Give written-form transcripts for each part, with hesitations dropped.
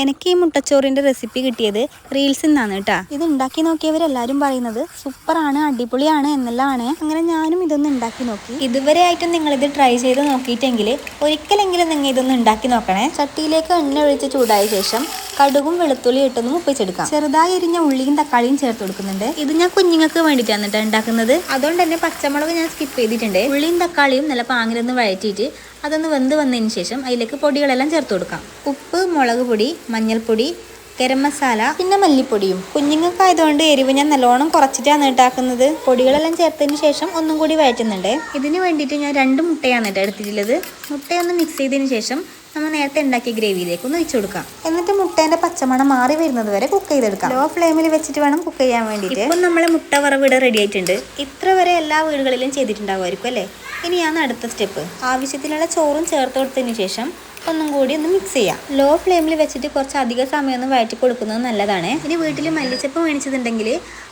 എനിക്ക് ഈ മുട്ടച്ചോറിൻ്റെ റെസിപ്പി കിട്ടിയത് റീൽസിൽ നിന്നാണ് കേട്ടോ. ഇത് ഉണ്ടാക്കി നോക്കിയവരെല്ലാവരും പറയുന്നത് സൂപ്പറാണ്, അടിപൊളിയാണ് എന്നെല്ലാമാണ്. അങ്ങനെ ഞാനും ഇതൊന്ന് ഉണ്ടാക്കി നോക്കി. ഇതുവരെ ആയിട്ടും നിങ്ങളിത് ട്രൈ ചെയ്ത് നോക്കിയിട്ടെങ്കിൽ ഒരിക്കലെങ്കിലും നിങ്ങൾ ഇതൊന്ന് ഉണ്ടാക്കി നോക്കണേ. ചട്ടിയിലേക്ക് എണ്ണ ഒഴിച്ച് ചൂടായ ശേഷം കടുകും വെളുത്തുള്ളി ഇട്ടൊന്ന് മുപ്പിച്ചെടുക്കാം. ചെറുതായി എരിഞ്ഞ ഉള്ളിയും തക്കാളിയും ചേർത്ത് കൊടുക്കുന്നുണ്ട്. ഇത് ഞാൻ കുഞ്ഞുങ്ങൾക്ക് വേണ്ടിയിട്ടാണ് കേട്ടോ ഉണ്ടാക്കുന്നത്. അതുകൊണ്ട് തന്നെ പച്ചമുളക് ഞാൻ സ്കിപ്പ് ചെയ്തിട്ടുണ്ട്. ഉള്ളിയും തക്കാളിയും നല്ല പാങ്ങിലൊന്ന് വഴറ്റിയിട്ട് അതൊന്ന് വെന്ത് വന്നതിന് ശേഷം അതിലേക്ക് പൊടികളെല്ലാം ചേർത്ത് കൊടുക്കാം. ഉപ്പ്, മുളക് പൊടി, മഞ്ഞൾപ്പൊടി, ഗരം മസാല, പിന്നെ മല്ലിപ്പൊടിയും. കുഞ്ഞുങ്ങൾക്കായതുകൊണ്ട് എരിവ് ഞാൻ നല്ലോണം കുറച്ചിട്ടാണ് ഉണ്ടാക്കുന്നത്. പൊടികളെല്ലാം ചേർത്തതിന് ശേഷം ഒന്നും കൂടി വഴറ്റുന്നുണ്ട്. ഇതിന് വേണ്ടിയിട്ട് ഞാൻ 2 മുട്ടയാണ് കേട്ടോ എടുത്തിട്ടുള്ളത്. മുട്ടയൊന്ന് മിക്സ് ചെയ്തതിന് ശേഷം നമ്മൾ നേരത്തെ ഉണ്ടാക്കിയ ഗ്രേവിയിലേക്ക് ഒന്ന് ഒഴിച്ചു കൊടുക്കാം. എന്നിട്ട് മുട്ടേൻ്റെ പച്ചമണം മാറി വരുന്നത് വരെ കുക്ക് ചെയ്തെടുക്കാം. ലോ ഫ്ലെയിമിൽ വെച്ചിട്ട് വേണം കുക്ക് ചെയ്യാൻ വേണ്ടിയിട്ട്. ഇപ്പം നമ്മളെ മുട്ട വറവ് ഇവിടെ റെഡി ആയിട്ടുണ്ട്. ഇത്ര വരെ എല്ലാ വീടുകളിലും ചെയ്തിട്ടുണ്ടാവുമായിരിക്കും അല്ലേ? ഇനിയാണ് അടുത്ത സ്റ്റെപ്പ്. ആവശ്യത്തിനുള്ള ചോറും ചേർത്ത് കൊടുത്തതിന് ശേഷം ഒന്നും കൂടി ഒന്ന് മിക്സ് ചെയ്യാം. ലോ ഫ്ലെയിമിൽ വെച്ചിട്ട് കുറച്ച് അധികം സമയം ഒന്ന് വഴറ്റി കൊടുക്കുന്നത് നല്ലതാണ്. ഇനി വീട്ടിൽ മല്ലിച്ചപ്പ് മേടിച്ചതുണ്ടെങ്കിൽ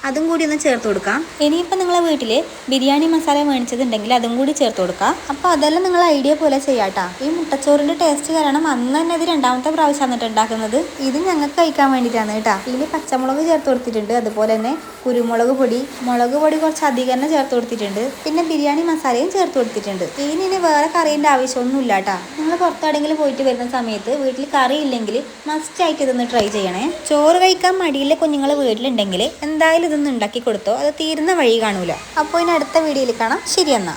അതും കൂടി ഒന്ന് ചേർത്ത് കൊടുക്കാം. ഇനിയിപ്പോൾ നിങ്ങളെ വീട്ടിൽ ബിരിയാണി മസാല മേടിച്ചതുണ്ടെങ്കിൽ അതും കൂടി ചേർത്ത് കൊടുക്കാം. അപ്പോൾ അതെല്ലാം നിങ്ങൾ ഐഡിയ പോലെ ചെയ്യാട്ടാ. ഈ മുട്ടച്ചോറിൻ്റെ ടേസ്റ്റ് കാരണം അന്ന് തന്നെ ഇത് 2ാമത്തെ പ്രാവശ്യം എന്നിട്ട് ഉണ്ടാക്കുന്നത്. ഇത് ഞങ്ങൾക്ക് കഴിക്കാൻ വേണ്ടിയിട്ടാണ് കേട്ടോ. ഇതിൽ പച്ചമുളക് ചേർത്ത് കൊടുത്തിട്ടുണ്ട്. അതുപോലെ തന്നെ കുരുമുളക് പൊടി, മുളക് പൊടി കുറച്ച് അധികം തന്നെ ചേർത്ത് കൊടുത്തിട്ടുണ്ട്. പിന്നെ ബിരിയാണി മസാലയും ചേർത്ത് കൊടുത്തിട്ടുണ്ട്. ഇനി വേറെ കറീൻ്റെ ആവശ്യമൊന്നും ഇല്ല കേട്ടോ. നിങ്ങൾ പുറത്തെവിടെയെങ്കിലും പോയിട്ട് വരുന്ന സമയത്ത് വീട്ടിൽ കറി ഇല്ലെങ്കിൽ മസ്റ്റ് ആയിട്ട് ഇതൊന്ന് ട്രൈ ചെയ്യണേ. ചോറ് കഴിക്കാൻ മടിയിലെ കുഞ്ഞുങ്ങൾ വീട്ടിലുണ്ടെങ്കിൽ എന്തായാലും ഇതൊന്ന് ഉണ്ടാക്കി കൊടുത്തോ. അത് തീരുന്ന വഴി കാണൂല. അപ്പോൾ ഇനി അടുത്ത വീഡിയോയിൽ കാണാം. ശരി എന്നാ.